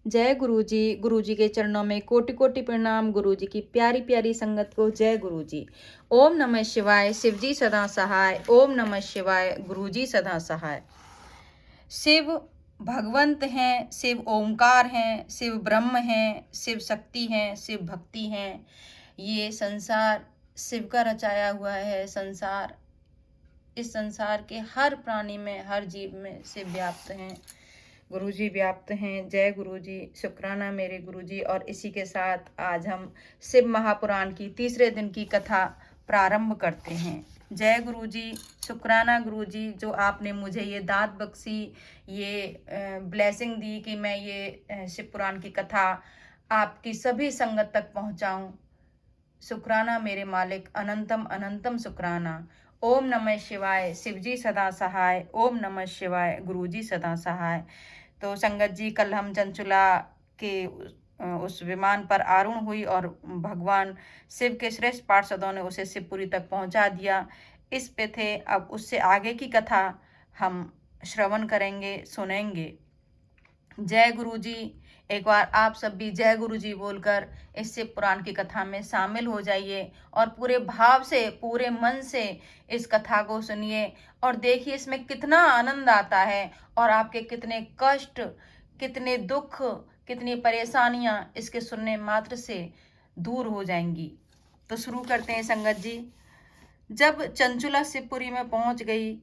जय गुरु जी के चरणों में कोटि कोटि प्रणाम। गुरु जी की प्यारी प्यारी संगत को जय गुरु जी। ओम नमः शिवाय। शिव जी सदा सहाय। ओम नमः शिवाय। गुरु जी सदा सहाय। शिव भगवंत हैं, शिव ओंकार हैं, शिव ब्रह्म हैं, शिव शक्ति हैं, शिव भक्ति हैं। ये संसार शिव का रचाया हुआ है। संसार, इस संसार के हर प्राणी में, हर जीव में शिव व्याप्त हैं, गुरु जी व्याप्त हैं। जय गुरु जी, शुक्राना मेरे गुरु जी। और इसी के साथ आज हम शिव महापुराण की तीसरे दिन की कथा प्रारंभ करते हैं। जय गुरु जी, शुक्राना गुरु जी, जो आपने मुझे ये दात बख्शी, ये ब्लेसिंग दी कि मैं ये शिव पुराण की कथा आपकी सभी संगत तक पहुंचाऊं। शुक्राना मेरे मालिक, अनंतम अनंतम शुक्राना। ओम नमः शिवाय। शिव जी सदा सहाय। ओम नमः शिवाय। गुरु जी सदा सहाय। तो संगत जी, कल हम चंचुला के उस विमान पर आरूढ़ हुई और भगवान शिव के श्रेष्ठ पार्षदों ने उसे शिवपुरी तक पहुंचा दिया। इस पे थे। अब उससे आगे की कथा हम श्रवण करेंगे, सुनेंगे। जय गुरु जी। एक बार आप सब भी जय गुरु जी बोलकर इस शिव पुराण की कथा में शामिल हो जाइए और पूरे भाव से, पूरे मन से इस कथा को सुनिए और देखिए इसमें कितना आनंद आता है और आपके कितने कष्ट, कितने दुख, कितनी परेशानियां इसके सुनने मात्र से दूर हो जाएंगी। तो शुरू करते हैं संगत जी। जब चंचुला शिवपुरी में पहुंच गई,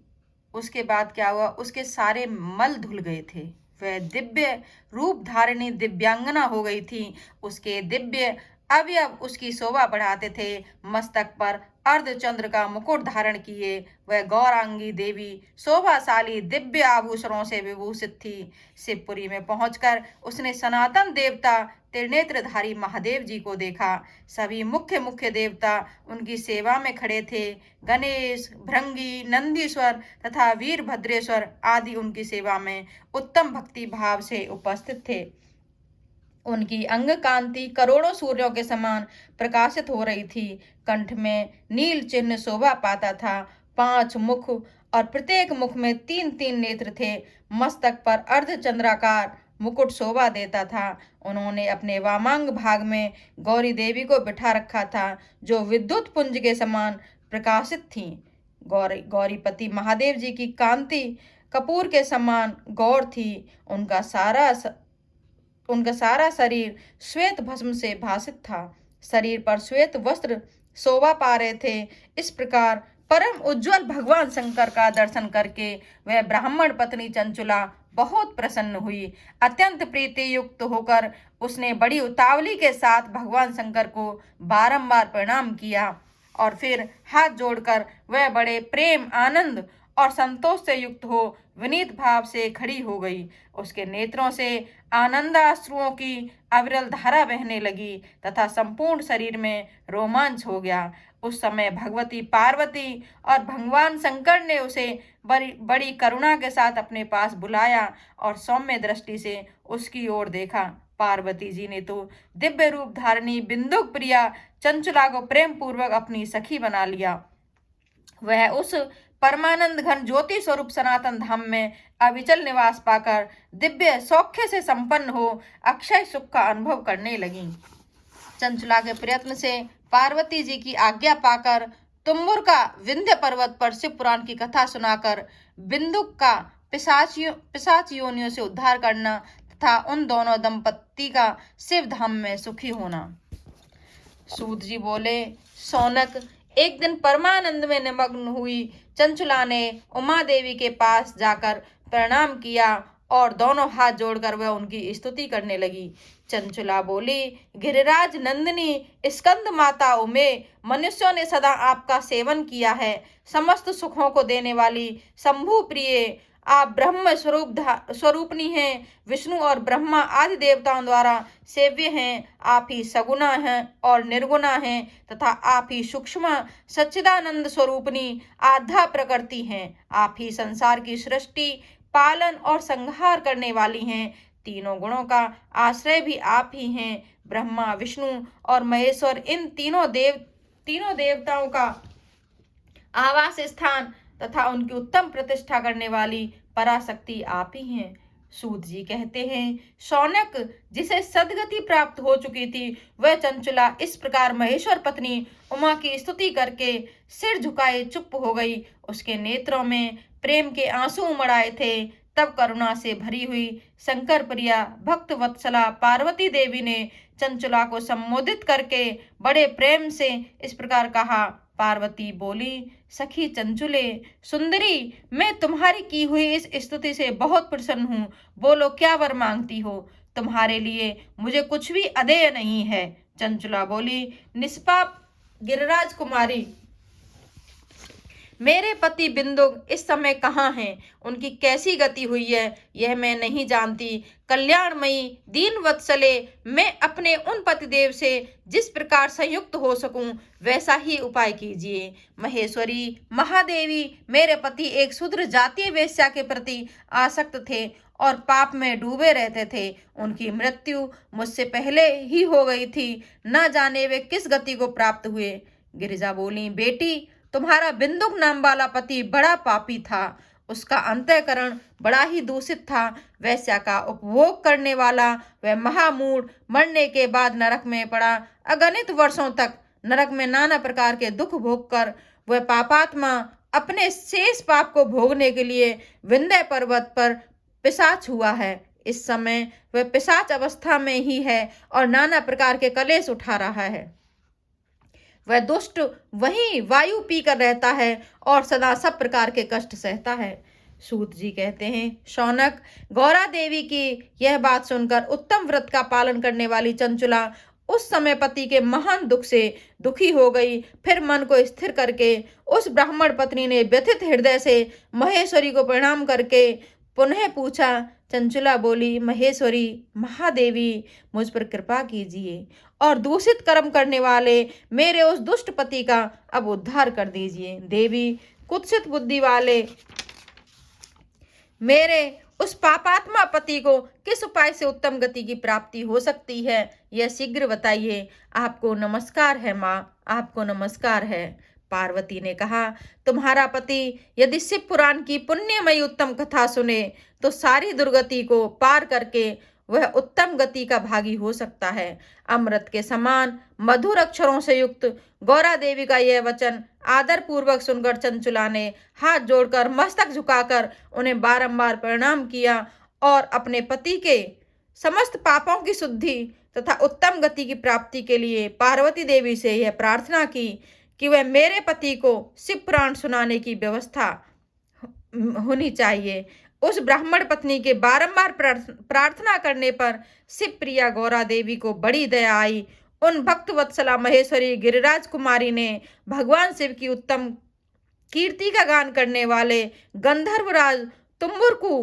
उसके बाद क्या हुआ, उसके सारे मल धुल गए थे। वह दिव्य रूप धारिणी दिव्यांगना हो गई थी। उसके दिव्य अवयव उसकी शोभा बढ़ाते थे। मस्तक पर अर्धचंद्र का मुकुट धारण किए वह गौरांगी देवी शोभाशाली दिव्य आभूषणों से विभूषित थी। शिवपुरी में पहुंचकर उसने सनातन देवता त्रिनेत्रधारी महादेव जी को देखा। सभी मुख्य मुख्य देवता उनकी सेवा में खड़े थे। गणेश, भृंगी, नंदीश्वर तथा वीरभद्रेश्वर आदि उनकी सेवा में उत्तम भक्ति भाव से उपस्थित थे। उनकी अंग कांति करोड़ों सूर्यों के समान प्रकाशित हो रही थी। कंठ में नील चिन्ह शोभा पाता था। 5 मुख और प्रत्येक मुख में 3-3 नेत्र थे। मस्तक पर अर्धचंद्राकार मुकुट शोभा देता था। उन्होंने अपने वामांग भाग में गौरी देवी को बिठा रखा था, जो विद्युत पुंज के समान प्रकाशित थी। गौरीपति महादेव जी की कांति कपूर के समान गौर थी। उनका सारा शरीर श्वेत भस्म से भासित था। शरीर पर श्वेत वस्त्र शोभा पा रहे थे। इस प्रकार परम उज्जवल भगवान शंकर का दर्शन करके वह ब्राह्मण पत्नी चंचुला बहुत प्रसन्न हुई। अत्यंत प्रीति युक्त होकर उसने बड़ी उतावली के साथ भगवान शंकर को बारंबार प्रणाम किया और फिर हाथ जोड़कर वह बड़े प्रेम, आनंद और संतोष से युक्त हो विनीत भाव से खड़ी हो गई। उसके नेत्रों से आनंदाश्रुओं की अविरल धारा बहने लगी तथा संपूर्ण शरीर में रोमांच हो गया। उस समय भगवती पार्वती और भगवान शंकर ने उसे बड़ी बड़ी करुणा के साथ अपने पास बुलाया और सौम्य दृष्टि से उसकी ओर देखा। पार्वती जी ने तो दिव्य रूप धारणी बिंदुक प्रिया चंचुला को प्रेम पूर्वक अपनी सखी बना लिया। वह उस परमानंद घन ज्योति स्वरूप सनातन धाम में अविचल निवास पाकर दिव्य सौख्य से संपन्न हो अक्षय सुख का अनुभव करने लगी। चंचुला के प्रयत्न से पार्वती जी की आज्ञा पाकर तुम्बुर का विंध्य पर्वत पर शिव पुराण की कथा सुनाकर बिंदुक का पिशाच योनियों से उद्धार करना तथा उन दोनों दंपत्ति का शिव धाम में सुखी होना। सूत जी बोले, सौनक, एक दिन परमानंद में निमग्न हुई चंचुला ने उमा देवी के पास जाकर प्रणाम किया और दोनों हाथ जोड़कर वह उनकी स्तुति करने लगी। चंचुला बोली, गिरिराज नंदिनी स्कंद माता उमे, मनुष्यों ने सदा आपका सेवन किया है। समस्त सुखों को देने वाली शंभु प्रिय आप ब्रह्म स्वरूपनी हैं। विष्णु और ब्रह्मा आदि देवताओं द्वारा सेव्य हैं। आप ही सगुना हैं और निर्गुणा हैं तथा आप ही सूक्ष्म सच्चिदानंद स्वरूपनी आधा प्रकृति हैं। आप ही संसार की सृष्टि, पालन और संहार करने वाली हैं। तीनों गुणों का आश्रय भी आप ही हैं। ब्रह्मा, विष्णु और महेश्वर इन तीनों देवताओं का आवास स्थान तथा उनकी उत्तम प्रतिष्ठा करने वाली पराशक्ति आप ही हैं। सूत जी कहते हैं, शौनक जिसे सदगति प्राप्त हो चुकी थी, वह चंचुला इस प्रकार महेश्वर पत्नी उमा की स्तुति करके सिर झुकाए चुप हो गई। उसके नेत्रों में प्रेम के आंसू उमड़ आए थे। तब करुणा से भरी हुई शंकर प्रिया भक्त वत्सला पार्वती देवी ने चंचुला को संबोधित करके बड़े प्रेम से इस प्रकार कहा। पार्वती बोली, सखी चंचुले सुंदरी, मैं तुम्हारी की हुई इस स्तुति से बहुत प्रसन्न हूँ। बोलो क्या वर मांगती हो? तुम्हारे लिए मुझे कुछ भी अदेय नहीं है। चंचुला बोली, निष्पाप गिरिराज कुमारी, मेरे पति बिंदुक इस समय कहाँ हैं? उनकी कैसी गति हुई है यह मैं नहीं जानती। कल्याणमयी दीन वत्सले, मैं अपने उन पतिदेव से जिस प्रकार संयुक्त हो सकूं वैसा ही उपाय कीजिए। महेश्वरी महादेवी, मेरे पति एक शूद्र जातीय वेश्या के प्रति आसक्त थे और पाप में डूबे रहते थे। उनकी मृत्यु मुझसे पहले ही हो गई थी। न जाने वे किस गति को प्राप्त हुए। गिरिजा बोली, बेटी तुम्हारा बिंदुक नाम वाला पति बड़ा पापी था। उसका अंतःकरण बड़ा ही दूषित था। वैश्या का उपभोग करने वाला वह महामूढ़ मरने के बाद नरक में पड़ा। अगणित वर्षों तक नरक में नाना प्रकार के दुख भोग कर वह पापात्मा अपने शेष पाप को भोगने के लिए विंध्य पर्वत पर पिशाच हुआ है। इस समय वह पिशाच अवस्था में ही है और नाना प्रकार के कलेश उठा रहा है। वह दुष्ट वहीं वायु पीकर रहता है और सदा सब प्रकार के कष्ट सहता है। सूत जी कहते हैं, शौनक गौरा देवी की यह बात सुनकर उत्तम व्रत का पालन करने वाली चंचुला उस समय पति के महान दुख से दुखी हो गई। फिर मन को स्थिर करके उस ब्राह्मण पत्नी ने व्यथित हृदय से महेश्वरी को प्रणाम करके पुनः पूछा। चंचुला बोली, महेश्वरी महादेवी, मुझ पर कृपा कीजिए और दूषित कर्म करने वाले मेरे उस दुष्ट पति का अब उद्धार कर दीजिए। देवी, कुत्सित बुद्धि वाले मेरे उस पापात्मा पति को किस उपाय से उत्तम गति की प्राप्ति हो सकती है, यह शीघ्र बताइए। आपको नमस्कार है माँ, आपको नमस्कार है। पार्वती ने कहा, तुम्हारा पति यदि शिव पुराण की पुण्यमयी उत्तम कथा सुने तो सारी दुर्गति को पार करके वह उत्तम गति का भागी हो सकता है। अमृत के समान मधुर अक्षरों से युक्त गौरा देवी का यह वचन आदर पूर्वक सुनकर चंचुला ने हाथ जोड़कर मस्तक झुकाकर उन्हें बारंबार प्रणाम किया और अपने पति के समस्त पापों की शुद्धि तथा उत्तम गति की प्राप्ति के लिए पार्वती देवी से यह प्रार्थना की कि वह मेरे पति को शिव पुराण सुनाने की व्यवस्था होनी चाहिए। उस ब्राह्मण पत्नी के बारंबार प्रार्थना करने पर शिव प्रिया गौरा देवी को बड़ी दया आई। उन भक्त वत्सला महेश्वरी गिरिराज कुमारी ने भगवान शिव की उत्तम कीर्ति का गान करने वाले गंधर्वराज तुम्बुरकु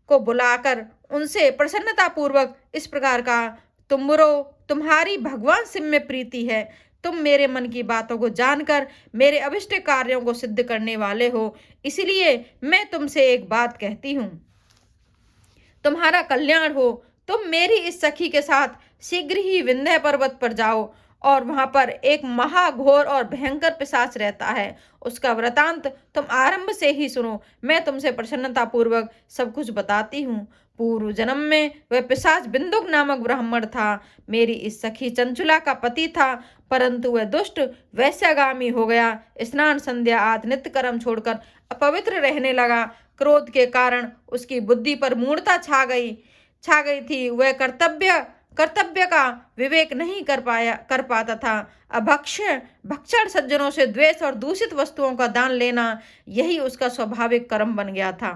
को बुलाकर उनसे प्रसन्नता पूर्वक इस प्रकार का, तुम्बुरो, तुम्हारी भगवान शिव में प्रीति है। तुम मेरे मन की बातों को जानकर मेरे अभिष्ट कार्यों को सिद्ध करने वाले हो, इसलिए मैं तुमसे एक बात कहती हूँ, तुम्हारा कल्याण हो। तुम मेरी इस सखी के साथ शीघ्र ही विंध्य पर्वत पर जाओ और वहां पर एक महाघोर और भयंकर पिशाच रहता है। उसका वृतांत तुम आरंभ से ही सुनो। मैं तुमसे प्रसन्नता पूर्वक सब कुछ बताती हूँ। पूर्व जन्म में वह पिशाच बिंदुक नामक ब्राह्मण था। मेरी इस सखी चंचुला का पति था, परंतु वह दुष्ट वैश्यागामी हो गया। स्नान संध्या आदि नित्य कर्म छोड़कर अपवित्र रहने लगा। क्रोध के कारण उसकी बुद्धि पर मूढ़ता छा गई थी। वह कर्तव्य का विवेक नहीं कर पाता था। भक्षण सज्जनों से द्वेष और दूषित वस्तुओं का दान लेना यही उसका स्वाभाविक कर्म बन गया था।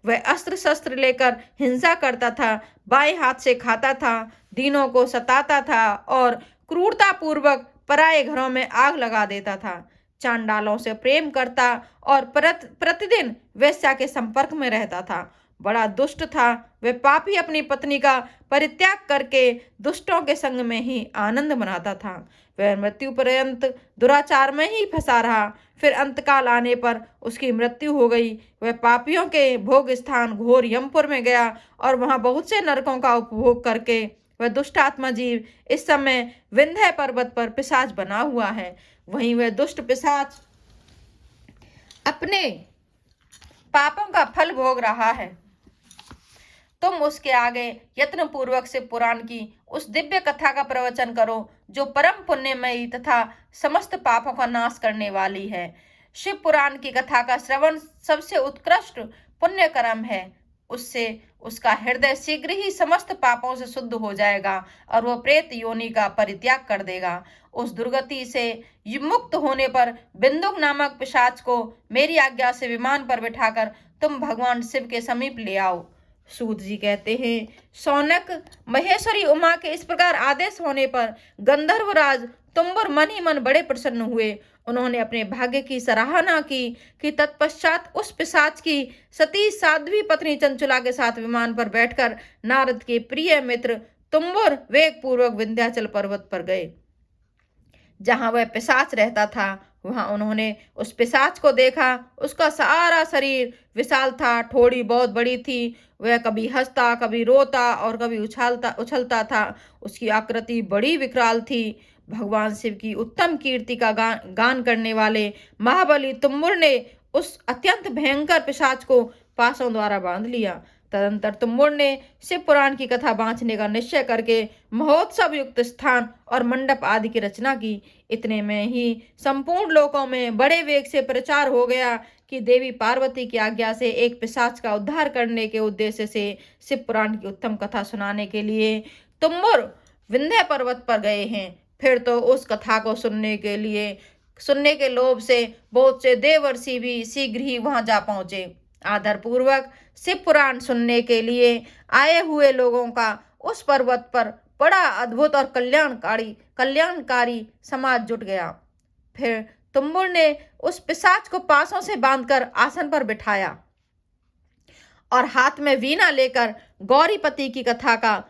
वह अस्त्र शस्त्र लेकर हिंसा करता था, बाएं हाथ से खाता था, दीनों को सताता था और क्रूरता पूर्वक पराये घरों में आग लगा देता था। चांडालों से प्रेम करता और प्रतिदिन वेश्या के संपर्क में रहता था। बड़ा दुष्ट था। वह पापी अपनी पत्नी का परित्याग करके दुष्टों के संग में ही आनंद मनाता था। वह मृत्यु पर्यंत दुराचार में ही फंसा रहा। फिर अंतकाल आने पर उसकी मृत्यु हो गई। वह पापियों के भोग स्थान घोर यमपुर में गया और वहां बहुत से नरकों का उपभोग करके वह दुष्टात्मा जीव इस समय विंध्य पर्वत पर पिशाच बना हुआ है। वहीं वह दुष्ट पिशाच अपने पापों का फल भोग रहा है। तुम उसके आगे यत्न पूर्वक शिव पुराण की उस दिव्य कथा का प्रवचन करो जो परम पुण्यमयी तथा समस्त पापों का नाश करने वाली है। शिव पुराण की कथा का श्रवण सबसे उत्कृष्ट पुण्य कर्म है। उससे उसका हृदय शीघ्र ही समस्त पापों से शुद्ध हो जाएगा और वह प्रेत योनि का परित्याग कर देगा। उस दुर्गति से मुक्त होने पर बिंदुक नामक पिशाच को मेरी आज्ञा से विमान पर बिठाकर तुम भगवान शिव के समीप ले आओ। सूत जी कहते हैं, शौनक महेश्वरी उमा के इस प्रकार आदेश होने पर गंधर्वराज तुम्बर मन ही मन बड़े प्रसन्न हुए। उन्होंने अपने भाग्य की सराहना की कि तत्पश्चात उस पिशाच की सती साध्वी पत्नी चंचुला के साथ विमान पर बैठकर नारद के प्रिय मित्र तुम्बर वेग पूर्वक विंध्याचल पर्वत पर गए। जहां वह पिशाच रहता था वहां उन्होंने उस पिशाच को देखा। उसका सारा शरीर विशाल था, ठोड़ी बहुत बड़ी थी। वह कभी हंसता, कभी रोता और कभी उछलता था। उसकी आकृति बड़ी विकराल थी। भगवान शिव की उत्तम कीर्ति का गान करने वाले महाबली तुम्बुर ने उस अत्यंत भयंकर पिशाच को पासों द्वारा बांध लिया। तदंतर तुम्बुर ने शिव पुराण की कथा बांचने का निश्चय करके महोत्सव युक्त स्थान और मंडप आदि की रचना की। इतने में ही संपूर्ण लोकों में बड़े वेग से प्रचार हो गया कि देवी पार्वती की आज्ञा से एक पिशाच का उद्धार करने के उद्देश्य से शिव पुराण की उत्तम कथा सुनाने के लिए तुम्बुर विंध्य पर्वत पर गए हैं। फिर तो उस कथा को सुनने के लोभ से बहुत से देवर्षि भी शीघ्र ही वहां जा पहुंचे। आदर पूर्वक शिव पुराण सुनने के लिए आए हुए लोगों का उस पर्वत पर बड़ा अद्भुत और कल्याणकारी समाज जुट गया। फिर तुम्बुर ने उस पिशाच को पासों से बांधकर आसन पर बिठाया और हाथ में वीणा लेकर गौरीपति की कथा का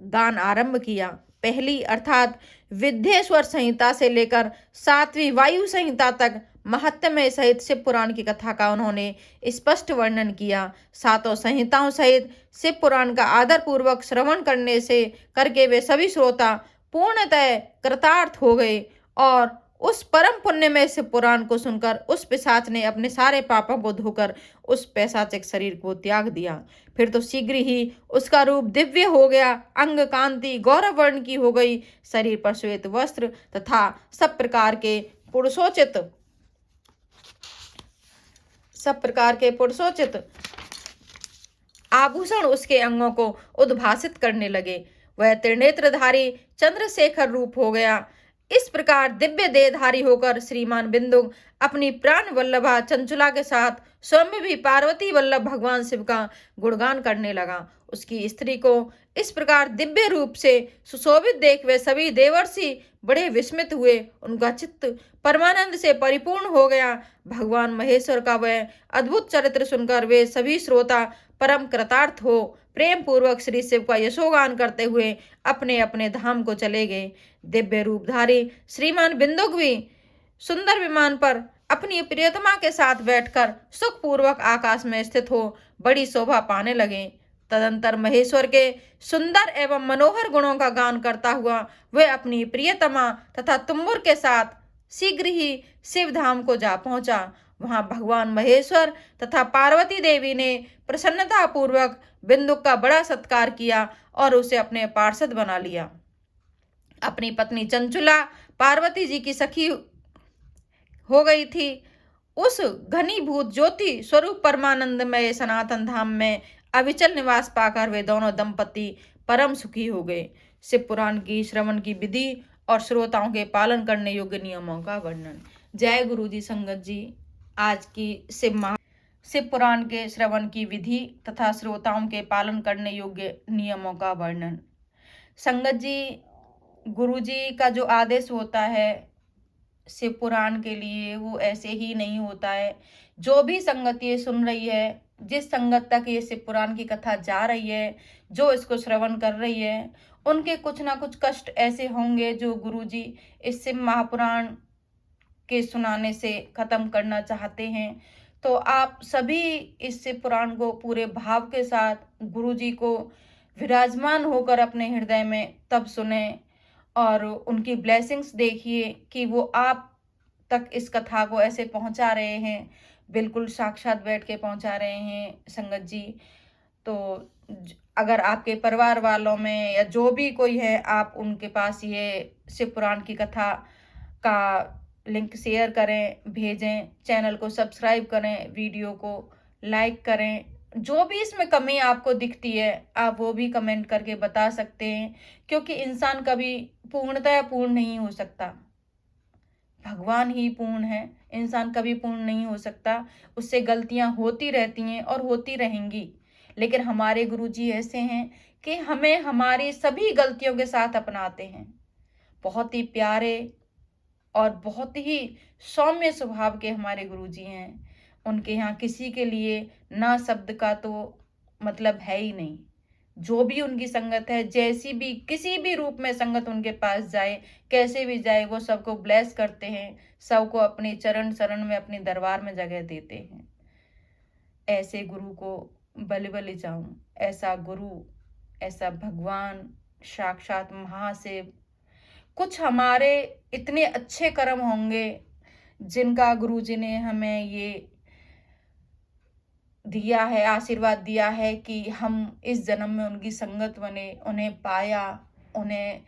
गान आरंभ किया। पहली अर्थात विद्येश्वर संहिता से लेकर 7वीं वायु संहिता तक महात्म्य सहित शिव पुराण की कथा का उन्होंने स्पष्ट वर्णन किया। सातों संहिताओं सहित शिव पुराण का आदर पूर्वक श्रवण करके वे सभी श्रोता पूर्णतः कृतार्थ हो गए और उस परम पुण्य में शिव पुराण को सुनकर उस पिशाच ने अपने सारे पापों को धोकर उस पैशाचिक शरीर को त्याग दिया। फिर तो शीघ्र ही उसका रूप दिव्य हो गया, अंग कांति गौरव वर्ण की हो गई, शरीर पर श्वेत वस्त्र तथा सब प्रकार के पुरुषोचित आभूषण उसके अंगों को उद्भासित करने लगे। वह त्रिनेत्रधारी चंद्रशेखर रूप हो गया। इस प्रकार दिव्य देहधारी होकर श्रीमान बिंदु अपनी प्राण वल्लभा चंचुला के साथ स्वयं भी पार्वती वल्लभ भगवान शिव का गुणगान करने लगा। उसकी स्त्री को इस प्रकार दिव्य रूप से सुशोभित देख वे सभी देवर्षि बड़े विस्मित हुए। उनका चित्त परमानंद से परिपूर्ण हो गया। भगवान महेश्वर का वह अद्भुत चरित्र सुनकर वे सभी श्रोता परम कृतार्थ हो प्रेम पूर्वक श्री शिव का यशोगान करते हुए अपने अपने धाम को चले गए। दिव्य रूपधारी श्रीमान बिंदुक भी सुंदर विमान पर अपनी प्रियतमा के साथ बैठकर सुखपूर्वक आकाश में स्थित हो बड़ी शोभा पाने लगे। तदंतर महेश्वर के सुंदर एवं मनोहर गुणों का गान करता हुआ वह अपनी प्रियतमा तथा तुम्बुर के साथ शीघ्र ही शिव धाम को जा पहुंचा। वहां भगवान महेश्वर तथा पार्वती देवी ने प्रसन्नता पूर्वक बिंदुक का बड़ा सत्कार किया और उसे अपने पार्षद बना लिया। अपनी पत्नी चंचुला पार्वती जी की सखी हो गई थी। उस घनीभूत ज्योति स्वरूप परमानंदमय सनातन धाम में अविचल निवास पाकर वे दोनों दंपति परम सुखी हो गए। शिव पुराण की श्रवण की विधि और श्रोताओं के पालन करने योग्य नियमों का वर्णन। जय गुरु जी। संगत जी, आज की शिव पुराण के श्रवण की विधि तथा श्रोताओं के पालन करने योग्य नियमों का वर्णन। संगत जी, गुरु जी का जो आदेश होता है शिव पुराण के लिए वो ऐसे ही नहीं होता है। जो भी संगत ये सुन रही है, जिस संगत तक ये शिव पुराण की कथा जा रही है, जो इसको श्रवण कर रही है, उनके कुछ ना कुछ कष्ट ऐसे होंगे जो गुरुजी इस शिव महापुराण के सुनाने से खत्म करना चाहते हैं। तो आप सभी इस शिव पुराण को पूरे भाव के साथ गुरुजी को विराजमान होकर अपने हृदय में तब सुने और उनकी ब्लेसिंग्स देखिए कि वो आप तक इस कथा को ऐसे पहुंचा रहे हैं, बिल्कुल साक्षात बैठ के पहुंचा रहे हैं संगत जी। तो अगर आपके परिवार वालों में या जो भी कोई है, आप उनके पास ये शिव पुराण की कथा का लिंक शेयर करें, भेजें, चैनल को सब्सक्राइब करें, वीडियो को लाइक करें। जो भी इसमें कमी आपको दिखती है, आप वो भी कमेंट करके बता सकते हैं, क्योंकि इंसान कभी पूर्णतः पूर्ण नहीं हो सकता। भगवान ही पूर्ण है, इंसान कभी पूर्ण नहीं हो सकता। उससे गलतियां होती रहती हैं और होती रहेंगी, लेकिन हमारे गुरुजी ऐसे हैं कि हमें हमारी सभी गलतियों के साथ अपनाते हैं। बहुत ही प्यारे और बहुत ही सौम्य स्वभाव के हमारे गुरुजी हैं। उनके यहाँ किसी के लिए ना शब्द का तो मतलब है ही नहीं। जो भी उनकी संगत है, जैसी भी किसी भी रूप में संगत उनके पास जाए, कैसे भी जाए, वो सबको ब्लेस करते हैं, सबको अपने चरण शरण में, अपने दरबार में जगह देते हैं। ऐसे गुरु को बलि बलि जाऊं, ऐसा गुरु, ऐसा भगवान, साक्षात महाशिव। कुछ हमारे इतने अच्छे कर्म होंगे जिनका गुरुजी ने हमें ये दिया है, आशीर्वाद दिया है कि हम इस जन्म में उनकी संगत बने, उन्हें पाया, उन्हें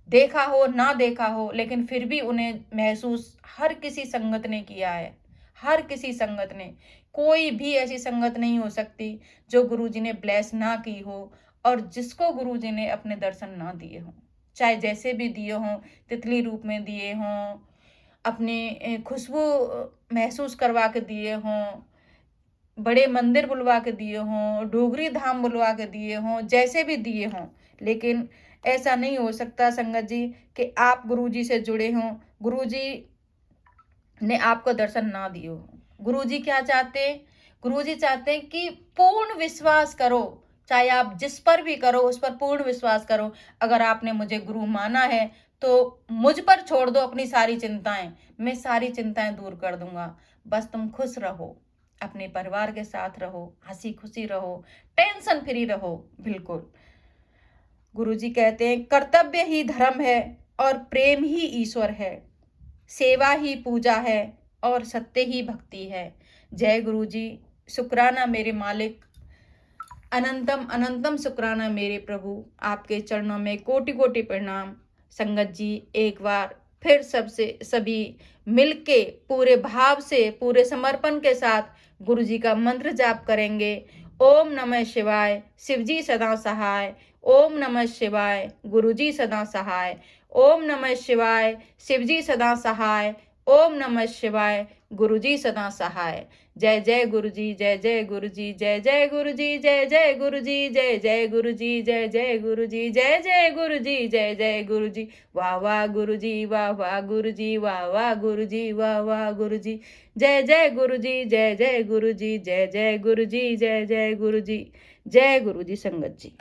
देखा हो ना देखा हो, लेकिन फिर भी उन्हें महसूस हर किसी संगत ने किया है। हर किसी संगत ने, कोई भी ऐसी संगत नहीं हो सकती जो गुरुजी ने ब्लेस ना की हो और जिसको गुरुजी ने अपने दर्शन ना दिए हों, चाहे जैसे भी दिए हों, तितली रूप में दिए हों, अपने खुशबू महसूस करवा के दिए हों, बड़े मंदिर बुलवा के दिए हों, डोगरी धाम बुलवा के दिए हों, जैसे भी दिए हों, लेकिन ऐसा नहीं हो सकता संगत जी कि आप गुरुजी से जुड़े हों, गुरुजी ने आपको दर्शन ना दिए हो। गुरुजी क्या चाहते हैं? गुरुजी चाहते हैं कि पूर्ण विश्वास करो, चाहे आप जिस पर भी करो उस पर पूर्ण विश्वास करो। अगर आपने मुझे गुरु माना है तो मुझ पर छोड़ दो अपनी सारी चिंताएं, मैं सारी चिंताएं दूर कर दूंगा। बस तुम खुश रहो, अपने परिवार के साथ रहो, हंसी खुशी रहो, टेंशन फ्री रहो। बिल्कुल, गुरुजी कहते हैं कर्तव्य ही धर्म है और प्रेम ही ईश्वर है, सेवा ही पूजा है और सत्य ही भक्ति है। जय गुरुजी, शुक्राना मेरे मालिक, अनंतम अनंतम शुक्राना मेरे प्रभु। आपके चरणों में कोटि कोटि प्रणाम। संगत जी, एक बार फिर सबसे सभी मिलके पूरे भाव से, पूरे समर्पण के साथ गुरुजी का मंत्र जाप करेंगे। ओम नमः शिवाय, शिवजी सदा सहाय। ओम नमः शिवाय, गुरुजी सदा सहाय। ओम नमः शिवाय, शिवजी सदा सहाय। ओम नमः शिवाय, गुरुजी सदा सहाय। जय जय गुरुजी, जय जय गुरुजी, जय जय गुरुजी, जय जय गुरुजी, जय जय गुरुजी, जय जय गुरुजी, जय जय गुरुजी, जय जय गुरुजी। वाह वाह गुरुजी, वाह वाह गुरुजी, वाह वाह गुरुजी, वाह वाह गुरुजी। जय जय गुरुजी, जय जय गुरुजी, जय जय गुरुजी, जय जय गुरुजी। जय गुरुजी संगत जी।